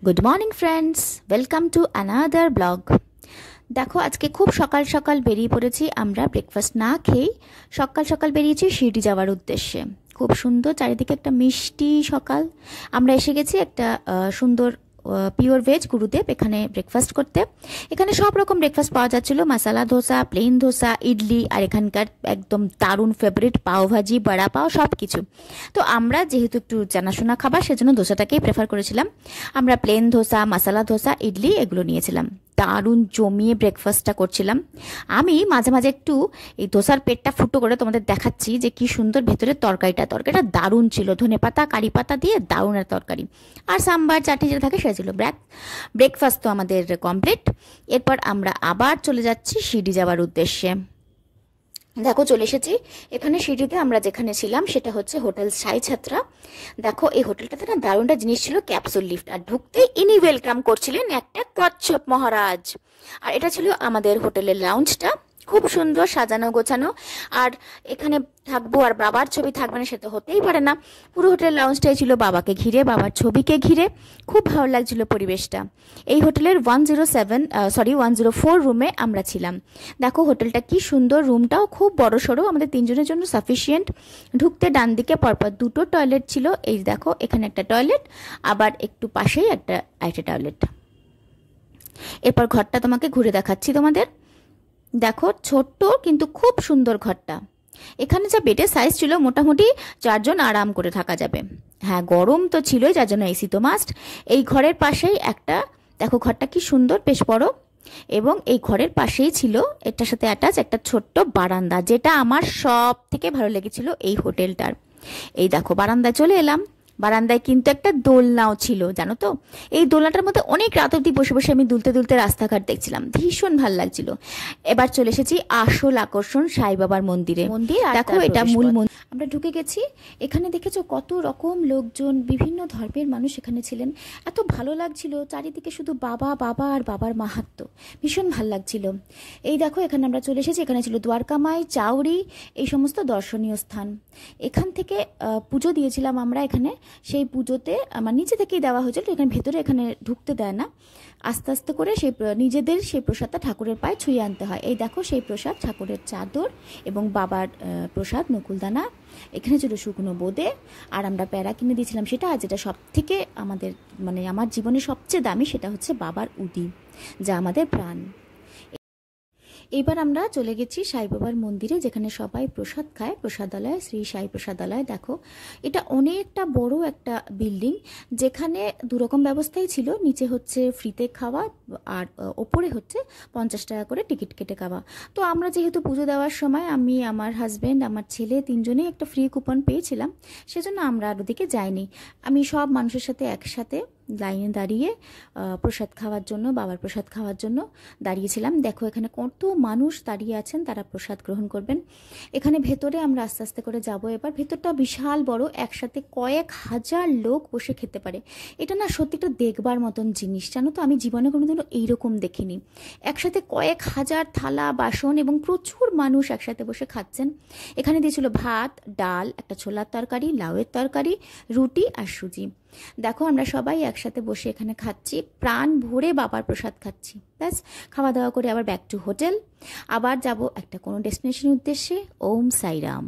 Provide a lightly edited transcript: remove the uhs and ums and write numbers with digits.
Good morning friends, welcome to another blog. দেখো আজকে খুব সকাল সকাল বেরিয়ে পড়েছি আমরা, ব্রেকফাস্ট না খেয়েই সকাল সকাল বেরিয়েছি শিরডি যাওয়ার উদ্দেশ্যে। খুব সুন্দর চারিদিকে একটা মিষ্টি সকাল। আমরা এসে গেছি একটা সুন্দর পিওর ভেজ গুরুদেব এখানে ব্রেকফাস্ট করতে। এখানে সব রকম ব্রেকফাস্ট পাওয়া যাচ্ছিলো, মশালা ধোসা, প্লেন ধোসা, ইডলি, আর এখানকার একদম দারুণ ফেভারিট পাওভাজি, বড়া পাও, সব কিছু। তো আমরা যেহেতু একটু জানাশোনা খাবার, সেজন্য ধোসাটাকেই প্রেফার করেছিলাম। আমরা প্লেন ধোসা, মশালা ধোসা, ইডলি এগুলো নিয়েছিলাম। দারুণ জমিয়ে ব্রেকফাস্টটা করছিলাম। আমি মাঝে মাঝে একটু এই ধোসার পেটটা ফুটো করে তোমাদের দেখাচ্ছি যে কি সুন্দর ভেতরের তরকারিটা দারুণ ছিল, ধনেপাতা কারি পাতা দিয়ে দারুণ আর তরকারি, আর সাম্বার চাটনি যেটা থাকে সেটা ছিল। ব্রেকফাস্ট তো আমাদের কমপ্লিট। এরপর আমরা আবার চলে যাচ্ছি শিরডি যাওয়ার উদ্দেশ্যে। দেখো চলে এসেছি এখানে শিরডিতে। আমরা যেখানে ছিলাম সেটা হচ্ছে হোটেল সাই ছাত্রা। দেখো এই হোটেলটাতে না দারুণটা জিনিস ছিল, ক্যাপসুল লিফট, আর ঢুকতে ইনি ওয়েলকাম করছিলেন একটা কচ্ছপ মহারাজ। আর এটা ছিল আমাদের হোটেলের লাউঞ্জটা, খুব সুন্দর সাজানো গোছানো। আর এখানে থাকবো আর বাবার ছবি থাকবে না সেটা হতেই পারে না। পুরো হোটেল লাউঞ্জটাই ছিল বাবাকে ঘিরে, বাবার ছবিকে ঘিরে। খুব ভালো লাগছিল পরিবেশটা। এই হোটেলের 104 রুমে আমরা ছিলাম। দেখো হোটেলটা কি সুন্দর, রুমটাও খুব বড় সড়ো, আমাদের তিনজনের জন্য সাফিসিয়েন্ট। ঢুকতে ডান দিকে পরপর দুটো টয়লেট ছিল। এই দেখো এখানে একটা টয়লেট, আবার একটু পাশেই একটা টয়লেট। এরপর ঘরটা তোমাকে ঘুরে দেখাচ্ছি তোমাদের। দেখো ছোট্ট কিন্তু খুব সুন্দর ঘরটা। এখানে যা বেডের সাইজ ছিল মোটামুটি 4 জন আরাম করে থাকা যাবে। হ্যাঁ, গরম তো ছিলই, যার জন্য এসি তো মাস্ট। এই ঘরের পাশেই একটা, দেখো ঘরটা কি সুন্দর, বেশ বড়। এবং এই ঘরের পাশেই ছিল এটার সাথে অ্যাটাচ একটা ছোট্ট বারান্দা, যেটা আমার সব থেকে ভালো লেগেছিল এই হোটেলটার। এই দেখো বারান্দায় চলে এলাম। বারান্দায় কিন্তু একটা দোলনাও ছিল, জানো তো। এই দোলনাটার মধ্যে অনেক রাত অবধি বসে বসে আমি দুলতে দুলতে রাস্তাঘাট দেখছিলাম, ভীষণ ভাল লাগছিল। এবার চলে এসেছি আসল আকর্ষণ সাই বাবার মন্দিরে। দেখো এটা মূল মন্দির। আমরা ঢুকে গেছি। এখানে দেখেছো কত রকম লোকজন, বিভিন্ন ধর্মের মানুষ এখানে ছিলেন। এত ভালো লাগছিল, চারিদিকে শুধু বাবা বাবা আর বাবার মাহাত্ম্য, ভীষণ ভাল লাগছিল। এই দেখো এখানে আমরা চলে এসেছি। এখানে ছিল দ্বারকামাই, চাউরি, এই সমস্ত দর্শনীয় স্থান। এখান থেকে পুজো দিয়েছিলাম আমরা এখানে। সেই পুজোতে আমার নিচে থেকেই দেওয়া হয়েছিল, এখানে ভেতরে এখানে ঢুকতে দেয় না। আস্তে আস্তে করে সেই নিজেদের সেই প্রসাদটা ঠাকুরের পায়ে ছুঁয়ে আনতে হয়। এই দেখো সেই প্রসাদ, ঠাকুরের চাদর এবং বাবার প্রসাদ নকুলদানা। এখানে ছিল শুকনো বোঁদে, আর আমরা প্যারা কিনে দিয়েছিলাম সেটা। আর যেটা সব থেকে আমাদের আমার জীবনে সবচেয়ে দামি, সেটা হচ্ছে বাবার উদি, যা আমাদের প্রাণ। এবার আমরা চলে গেছি সাই বাবার মন্দিরে, যেখানে সবাই প্রসাদ খায়। প্রসাদালয়, শ্রী সাই প্রসাদালয়। দেখো এটা অনেকটা বড় একটা বিল্ডিং, যেখানে দুরকম ব্যবস্থাই ছিল। নিচে হচ্ছে ফ্রিতে খাওয়া, আর ওপরে হচ্ছে 50 টাকা করে টিকিট কেটে খাওয়া। তো আমরা যেহেতু পুজো দেওয়ার সময় আমি, আমার হাজব্যান্ড, আমার ছেলে তিনজনেই একটা ফ্রি কুপন পেয়েছিলাম, সেজন্য আমরা আর ওদিকে যাইনি। আমি সব মানুষের সাথে একসাথে লাইনে দাঁড়িয়ে প্রসাদ খাওয়ার জন্য, বাবার প্রসাদ খাওয়ার জন্য দাঁড়িয়েছিলাম। দেখো এখানে কত মানুষ দাঁড়িয়ে আছেন, তারা প্রসাদ গ্রহণ করবেন। এখানে ভেতরে আমরা আস্তে আস্তে করে যাব। এবার ভেতরটা বিশাল বড়, একসাথে কয়েক হাজার লোক বসে খেতে পারে। এটা না সত্যিটা দেখবার মতন জিনিস, জানো তো। আমি জীবনে কোনোদিনও এইরকম দেখিনি। একসাথে কয়েক হাজার থালা বাসন এবং প্রচুর মানুষ একসাথে বসে খাচ্ছেন। এখানে দিয়েছিল ভাত, ডাল, একটা ছোলার তরকারি, লাউয়ের তরকারি, রুটি আর সুজি। দেখো আমরা সবাই একসাথে বসে এখানে খাচ্ছি, প্রাণ ভরে বাবার প্রসাদ খাচ্ছি। ব্যাস খাওয়া দাওয়া করে আবার ব্যাক টু হোটেল। আবার যাব একটা কোনো ডেস্টিনেশন উদ্দেশ্যে। ওম সাইরাম।